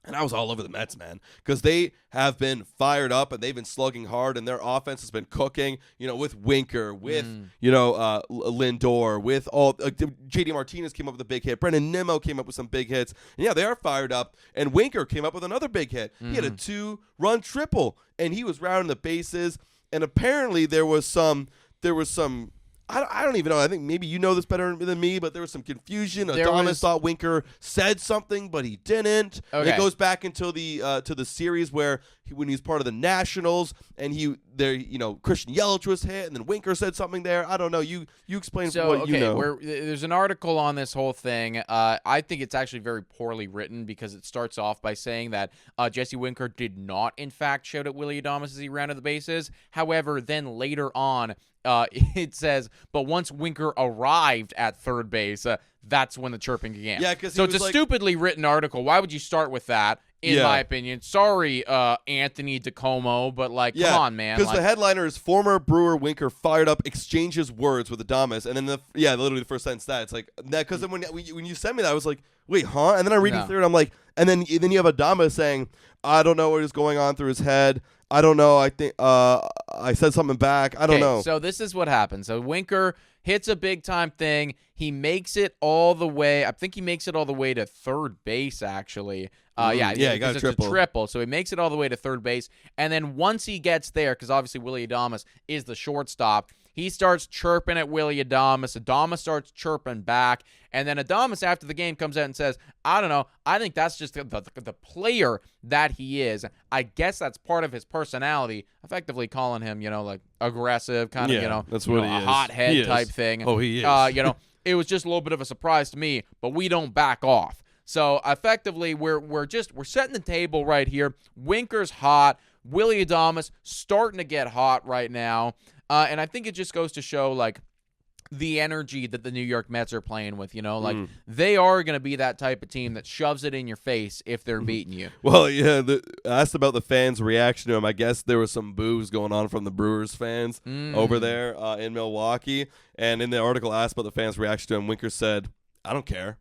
And I was all over the Mets, man, because they have been fired up and they've been slugging hard, and their offense has been cooking. With Winker, with Lindor, with all JD Martinez came up with a big hit. Brendan Nimmo came up with some big hits. And they are fired up. And Winker came up with another big hit. He had a 2-run triple, and he was rounding the bases. And apparently there was some. I don't even know. I think maybe you know this better than me, but there was some confusion. Adonis thought Winker said something, but he didn't. Okay. It goes back until the series where when he was part of the Nationals, and Christian Yelich was hit, and then Winker said something there. I don't know. You explain what you know. There's an article on this whole thing. I think it's actually very poorly written because it starts off by saying that Jesse Winker did not, in fact, shout at Willy Adames as he rounded the bases. However, then later on it says, but once Winker arrived at third base, that's when the chirping began. Yeah, because so it's a stupidly written article. Why would you start with that? In my opinion, sorry, Anthony DeComo, but come on, man. Because the headliner is former Brewer Winker fired up, exchanges words with Adames, and then literally the first sentence it's like that. Because then when you sent me that, I was like, wait, huh? And then I read it through, and I'm like, and then you have Adames saying, I don't know what is going on through his head. I don't know. I think I said something back. I don't know. So this is what happened. So Winker hits a big time thing. He makes it all the way. I think he makes it all the way to third base, actually. He got a triple. It's a triple. So he makes it all the way to third base. And then once he gets there, because obviously Willy Adames is the shortstop, he starts chirping at Willy Adames. Adames starts chirping back. And then Adames, after the game, comes out and says, I don't know. I think that's just the player that he is. I guess that's part of his personality, effectively calling him, aggressive, kind of, that's what he a is. hothead type thing. Oh, he is. It was just a little bit of a surprise to me, but we don't back off. So effectively, we're setting the table right here. Winker's hot. Willy Adames starting to get hot right now. And I think it just goes to show, the energy that the New York Mets are playing with, they are going to be that type of team that shoves it in your face if they're beating you. Well, yeah, asked about the fans' reaction to him. I guess there was some boos going on from the Brewers fans over there in Milwaukee. And in the article asked about the fans' reaction to him, Winker said, I don't care.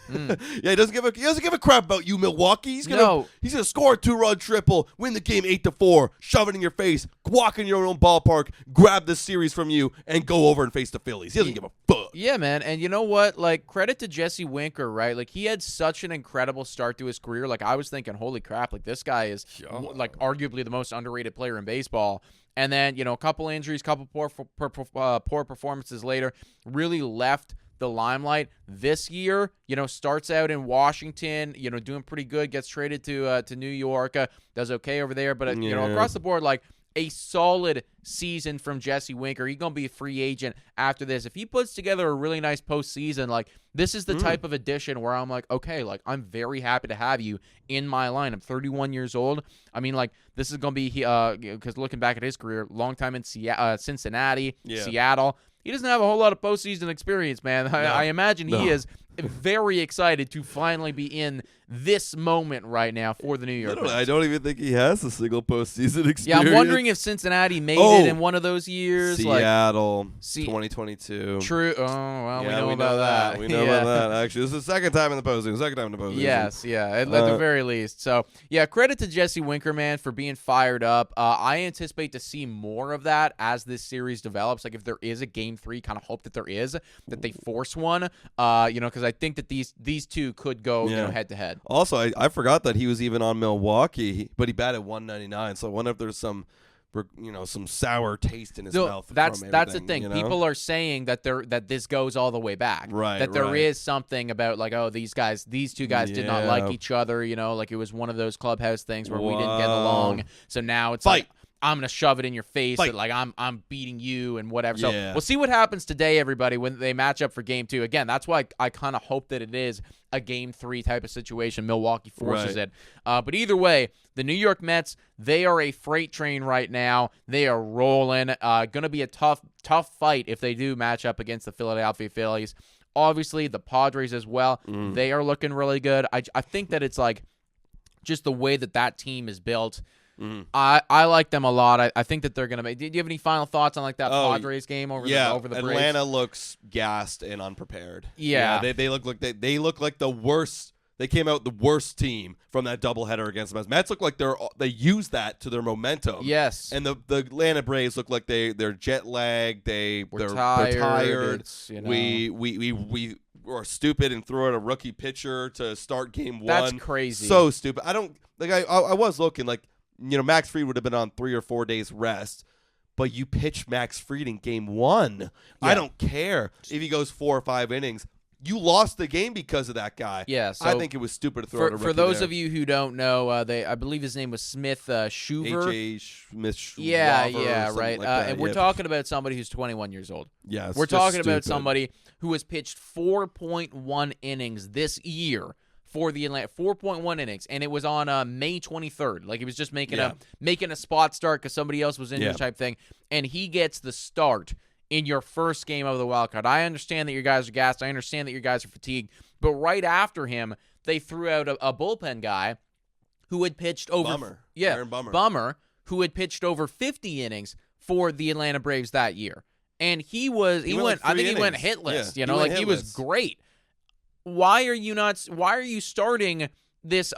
Yeah, he doesn't give a crap about you, Milwaukee. He's gonna score a 2-run triple, win the game 8-4, shove it in your face, walk in your own ballpark, grab the series from you, and go over and face the Phillies. He doesn't give a fuck. Yeah, man. And you know what? Credit to Jesse Winker, right? He had such an incredible start to his career. I was thinking, holy crap, this guy is arguably the most underrated player in baseball. And then, a couple injuries, couple poor performances later, really left the limelight. This year, starts out in Washington, doing pretty good, gets traded to New York, does okay over there, but across the board, a solid season from Jesse Winker. He's gonna be a free agent after this. If he puts together a really nice postseason, this is the type of addition where I'm okay, I'm very happy to have you in my line. I'm 31 years old. I mean, this is gonna be because looking back at his career, long time in Cincinnati, Seattle. He doesn't have a whole lot of postseason experience, man. I imagine he is very excited to finally be in this moment right now for the New York Mets. I don't even think he has a single postseason experience. Yeah, I'm wondering if Cincinnati made it in one of those years. Seattle, 2022. True. Oh, well, we know about that. We know about that, actually. This is the second time in the postseason. Yes, at the very least. So, yeah, credit to Jesse Winker, man, for being fired up. I anticipate to see more of that as this series develops. If there is a Game 3, kind of hope that there is, that they force one, because I think that these two could go head-to-head. Also, I forgot that he was even on Milwaukee, but he batted .199, so I wonder if there's some sour taste in his mouth. That's the thing. People are saying that this goes all the way back. Right. That there is something about these two guys did not like each other. It was one of those clubhouse things where we didn't get along. So now it's I'm gonna shove it in your face that I'm beating you and whatever. So we'll see what happens today, everybody, when they match up for Game 2. Again, that's why I kind of hope that it is a Game 3 type of situation. Milwaukee forces it. But either way, the New York Mets, they are a freight train right now. They are rolling. Gonna be a tough fight if they do match up against the Philadelphia Phillies. Obviously, the Padres as well. They are looking really good. I think that it's just the way that team is built. I like them a lot. I think that they're going to make. Do you have any final thoughts on that Padres game over the break? Atlanta looks gassed and unprepared. Yeah, they look like they look like the worst. They came out the worst team from that doubleheader against the Mets. Mets look like they use that to their momentum. Yes, and the Atlanta Braves look like they're jet lagged. They're tired. We are stupid and throw out a rookie pitcher to start Game 1. That's crazy. So stupid. I don't I was looking Max Fried would have been on 3 or 4 days rest, but you pitch Max Fried in Game 1. Yeah. I don't care if he goes 4 or 5 innings. You lost the game because of that guy. Yeah, so I think it was stupid to throw out a rookie for those of you who don't know, I believe his name was Smith Shoover. H.A. Smith Shoover. Yeah, right. And we're talking about somebody who's 21 years old. Yeah, we're talking about somebody who has pitched 4.1 innings this year for the Atlanta, 4.1 innings, and it was on May 23rd. Like, he was just making a spot start because somebody else was injured type thing, and he gets the start in your first game of the wild card. I understand that your guys are gassed. I understand that your guys are fatigued, but right after him, they threw out a bullpen guy who had pitched over Aaron Bummer, who had pitched over 50 innings for the Atlanta Braves that year, and he went hitless. He was great. Why are you starting this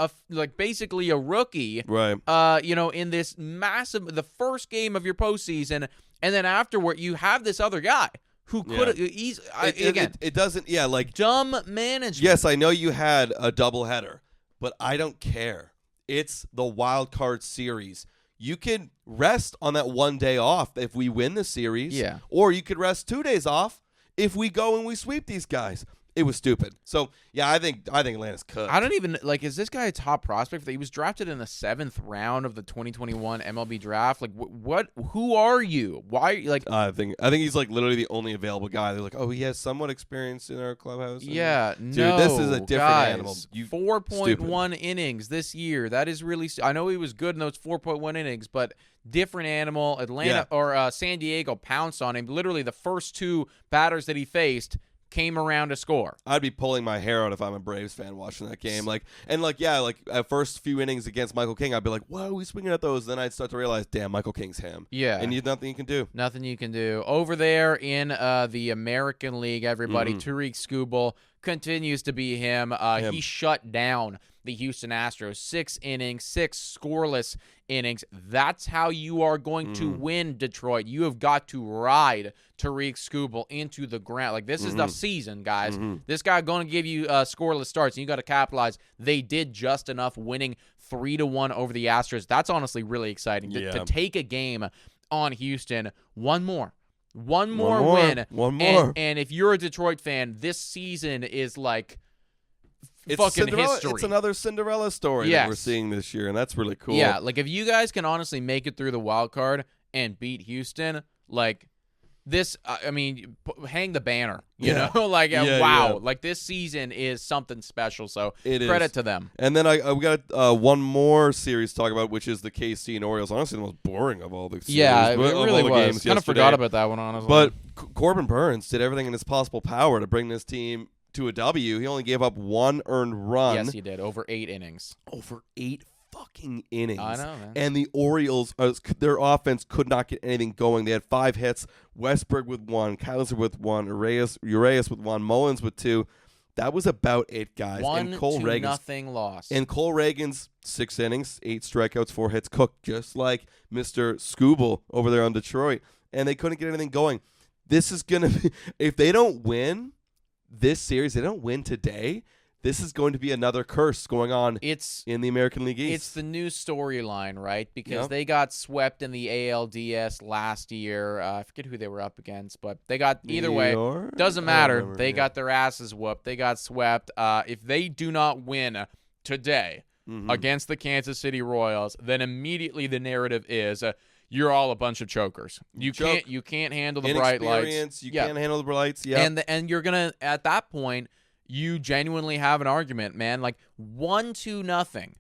basically a rookie, right? In this the first game of your postseason, and then afterward you have this other guy who could it doesn't dumb management. Yes, I know you had a doubleheader, but I don't care. It's the wild card series. You can rest on that one day off if we win the series, or you could rest 2 days off if we go and we sweep these guys. It was stupid. So, yeah, I think Atlanta's cooked. I don't even, is this guy a top prospect? He was drafted in the 7th round of the 2021 MLB draft. Who are you? Why, I think he's, literally the only available guy. They're like, oh, he has somewhat experience in our clubhouse. Yeah, dude, this is a different animal. 4.1 innings this year. That is really, I know he was good in those 4.1 innings, but different animal. Atlanta or San Diego pounced on him. Literally the first 2 batters that he faced came around to score. I'd be pulling my hair out if I'm a Braves fan watching that game. At first few innings against Michael King, I'd be like, whoa, he's swinging at those. Then I'd start to realize, damn, Michael King's him. Yeah. And nothing you can do. Nothing you can do. Over there in the American League, everybody, Tariq Skubal continues to be him. He shut down the Houston Astros. 6 innings, 6 scoreless innings. That's how you are going to win, Detroit. You have got to ride Tariq Skubal into the ground. This is the season, guys. This guy going to give you scoreless starts, and you got to capitalize. They did just enough, winning 3-1 over the Astros. That's honestly really exciting to take a game on Houston. One more win. One more. And if you're a Detroit fan, this season is it's fucking history. It's another Cinderella story that we're seeing this year, and that's really cool. Yeah, if you guys can honestly make it through the wild card and beat Houston, this, hang the banner, you know? Wow. Yeah. This season is something special, so it credit is. to them. And then we got one more series to talk about, which is the KC and Orioles. Honestly, the most boring of all the series. Yeah, it really was. Kind of forgot about that one, honestly. But Corbin Burns did everything in his possible power to bring this team to a W. He only gave up 1 earned run. Yes, he did. Over 8 innings. Over 8 fucking innings. I know, man. And the Orioles, their offense could not get anything going. They had 5 hits. Westberg with 1, Kaiser with 1, Urias with 1, Mullins with 2. That was about it, guys. 1-0 loss. And Cole Reagan's 6 innings, 8 strikeouts, 4 hits, cooked just like Mr. Skubal over there on Detroit. And they couldn't get anything going. This is going to be, if they don't win this series, they don't win today, this is going to be another curse going on in the American League East. It's the new storyline, right? Because they got swept in the ALDS last year. I forget who they were up against, but they got either way. Doesn't matter. They got their asses whooped. They got swept. If they do not win today against the Kansas City Royals, then immediately the narrative is you're all a bunch of chokers. You can't handle the bright lights. You can't handle the bright lights. Yeah. And you're gonna, at that point, you genuinely have an argument, man. 1-0.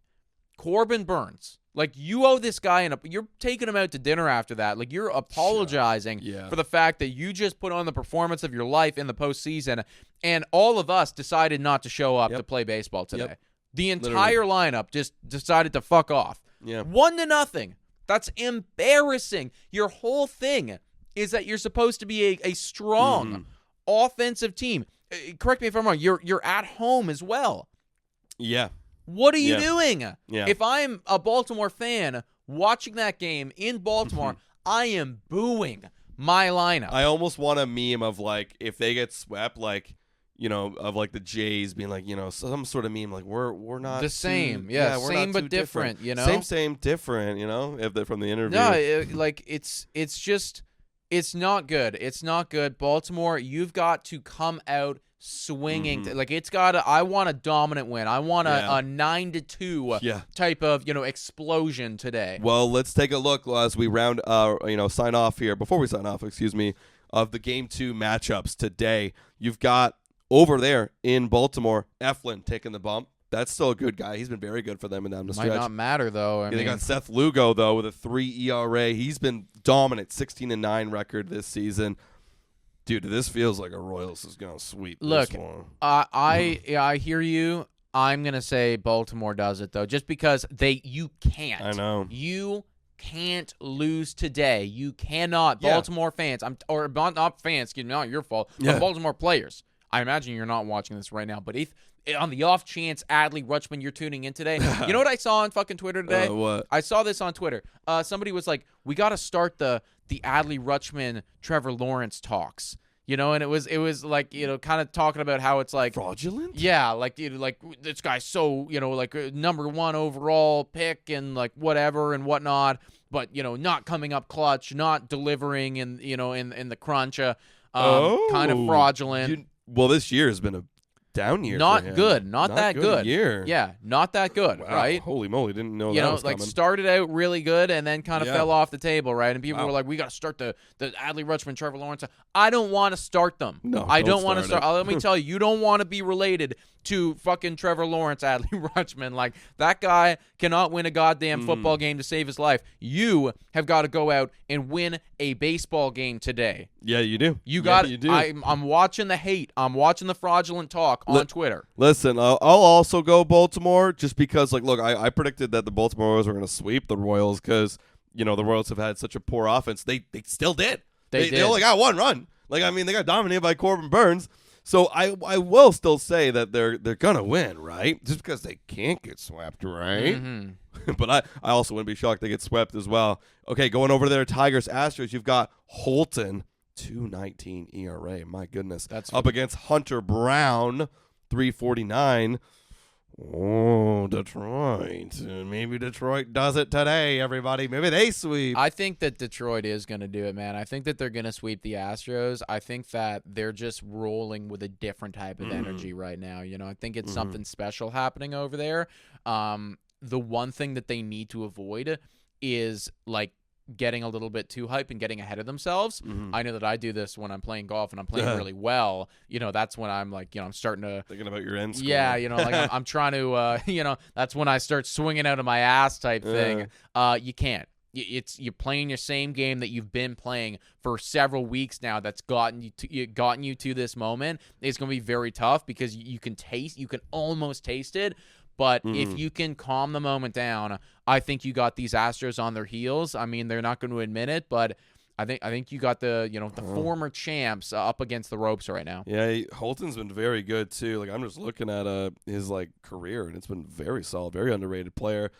Corbin Burns. You owe this guy you're taking him out to dinner after that. You're apologizing for the fact that you just put on the performance of your life in the postseason, and all of us decided not to show up to play baseball today. The entire lineup just decided to fuck off. 1-0. That's embarrassing. Your whole thing is that you're supposed to be a strong offensive team. Correct me if I'm wrong. You're at home as well. Yeah. What are you doing? Yeah. If I'm a Baltimore fan watching that game in Baltimore, I am booing my lineup. I almost want a meme of if they get swept, of the Jays being some sort of meme we're not the same. we're same not but too different. Same different. If they're from the interview. No, it's just. It's not good. It's not good. Baltimore, you've got to come out swinging. I want a dominant win. I want a 9-2 type of, explosion today. Well, let's take a look as we sign off here. Before we sign off, of the Game 2 matchups today. You've got over there in Baltimore, Eflin taking the bump That's still a good guy. He's been very good for them in down the stretch. Might not matter, though. I mean, they got Seth Lugo, though, with a 3 ERA. He's been dominant, 16-9 record this season. Dude, this feels like a Royals is going to sweep this one. I hear you. I'm going to say Baltimore does it, though, just because you can't. I know. You can't lose today. You cannot. Yeah. Baltimore fans, not fans, excuse me, not your fault, but Baltimore players. I imagine you're not watching this right now, but if on the off chance, Adley Rutschman, you're tuning in today, you know what I saw on fucking Twitter today? What? I saw this on Twitter. Somebody was like, we got to start the Adley Rutschman, Trevor Lawrence talks. You know, and it was like, you know, kind of talking about how it's like fraudulent. Yeah, like, you know, like this guy's so, you know, like number 1 overall pick and like whatever and whatnot, but you know, not coming up clutch, not delivering in, you know, in the crunch, kind of fraudulent. Well, this year has been a down year. Not for him. good, not that good. Year. Yeah, not that good, wow. right? Holy moly, didn't know you that know, was like coming. Started out really good and then kind of fell off the table, right? And people were like, we got to start the Adley Rutschman, Trevor Lawrence. I don't want to start them. No, I don't want to start. Let me tell you, you don't want to be related to fucking Trevor Lawrence, Adley Rutschman. Like, that guy cannot win a goddamn football game to save his life. You have got to go out and win a baseball game today. Yeah, you do. You got. You do. I'm watching the hate. I'm watching the fraudulent talk on Twitter. Listen, I'll also go Baltimore just because, like, look, I predicted that the Baltimore Orioles were going to sweep the Royals because, you know, the Royals have had such a poor offense. They still did. They only got 1 run. Like, I mean, they got dominated by Corbin Burns. So I will still say that they're gonna win, right? Just because they can't get swept, right? Mm-hmm. But I also wouldn't be shocked they get swept as well. Okay, going over there, Tigers, Astros. You've got Holton, 2.19 ERA. My goodness, that's up against Hunter Brown, 3.49. Oh, Detroit. Maybe Detroit does it today, everybody. Maybe they sweep. I think that Detroit is going to do it, man. I think that they're going to sweep the Astros. I think that they're just rolling with a different type of energy right now. You know, I think it's something special happening over there. The one thing that they need to avoid is, like, getting a little bit too hype and getting ahead of themselves. I know that I do this when I'm playing golf and I'm playing really well. You know, that's when I'm like, you know, I'm starting to thinking about your end score. Yeah, you know, like I'm trying to, you know, that's when I start swinging out of my ass type thing. You can't. You're playing your same game that you've been playing for several weeks now. That's gotten you to this moment. It's going to be very tough because you can almost taste it. But if you can calm the moment down, I think you got these Astros on their heels. I mean, they're not going to admit it, but I think you got the former champs up against the ropes right now. Yeah, Holton's been very good too. Like, I'm just looking at his like career, and it's been very solid, very underrated player.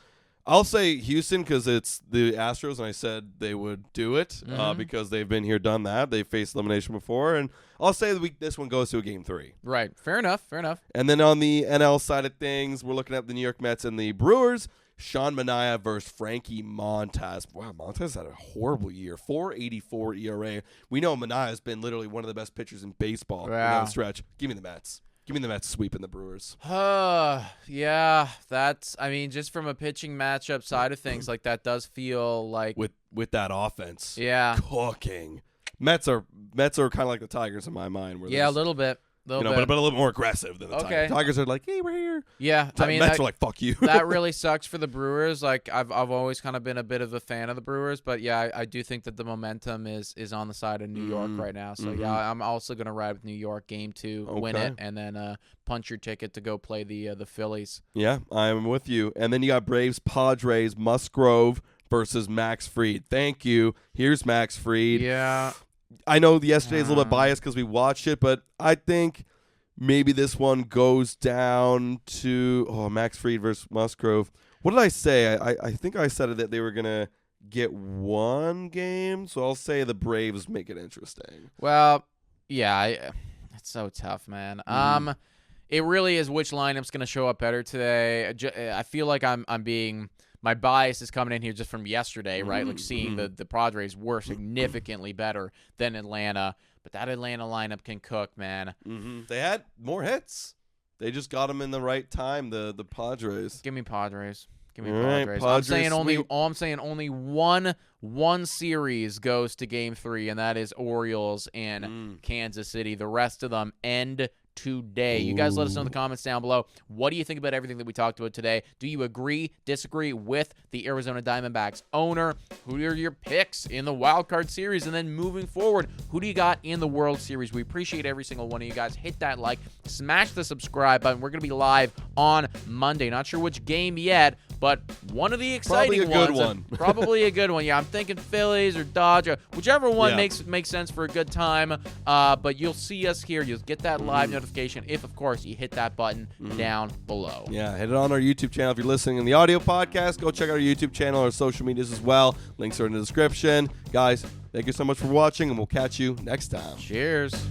I'll say Houston because it's the Astros, and I said they would do it because they've been here, done that. They faced elimination before, and I'll say this one goes to a Game 3. Right. Fair enough. And then on the NL side of things, we're looking at the New York Mets and the Brewers. Sean Manaea versus Frankie Montas. Wow, Montas had a horrible year. 4.84 ERA. We know Manaea has been literally one of the best pitchers in baseball in that stretch. Give me the Mets. Give me the Mets sweeping the Brewers. Yeah, I mean, just from a pitching matchup side of things, like, that does feel like with that offense. Yeah. Cooking. Mets are kind of like the Tigers in my mind. Where a little bit. But a little more aggressive than the Tigers. Tigers are like, hey, we're here. Yeah, I mean, Mets are like, fuck you. That really sucks for the Brewers. Like, I've always kind of been a bit of a fan of the Brewers, but yeah, I do think that the momentum is on the side of New York right now. So yeah, I'm also gonna ride with New York Game 2, win it, and then punch your ticket to go play the Phillies. Yeah, I'm with you. And then you got Braves, Padres, Musgrove versus Max Fried. Thank you. Here's Max Fried. Yeah. I know yesterday's a little bit biased because we watched it, but I think maybe this one goes down to Max Fried versus Musgrove. What did I say? I think I said that they were going to get 1 game, so I'll say the Braves make it interesting. Well, yeah, it's so tough, man. It really is which lineup's going to show up better today. I feel like I'm being... My bias is coming in here just from yesterday, right? Like, seeing the Padres were significantly better than Atlanta. But that Atlanta lineup can cook, man. They had more hits. They just got them in the right time, the Padres. Give me Padres. Padres. I'm saying only one series goes to Game 3, and that is Orioles and Kansas City. The rest of them end today. You guys let us know in the comments down below. What do you think about everything that we talked about today? Do you agree, disagree with the Arizona Diamondbacks owner? Who are your picks in the wild card series? And then moving forward, who do you got in the World Series? We appreciate every single one of you guys. Hit that like, smash the subscribe button. We're going to be live on Monday. Not sure which game yet, but one of the exciting ones. Probably a good one. Yeah, I'm thinking Phillies or Dodgers, whichever one makes sense for a good time. But you'll see us here. You'll get that live notification if, of course, you hit that button down below. Yeah, hit it on our YouTube channel. If you're listening in the audio podcast, go check out our YouTube channel, our social medias as well. Links are in the description. Guys, thank you so much for watching, and we'll catch you next time. Cheers.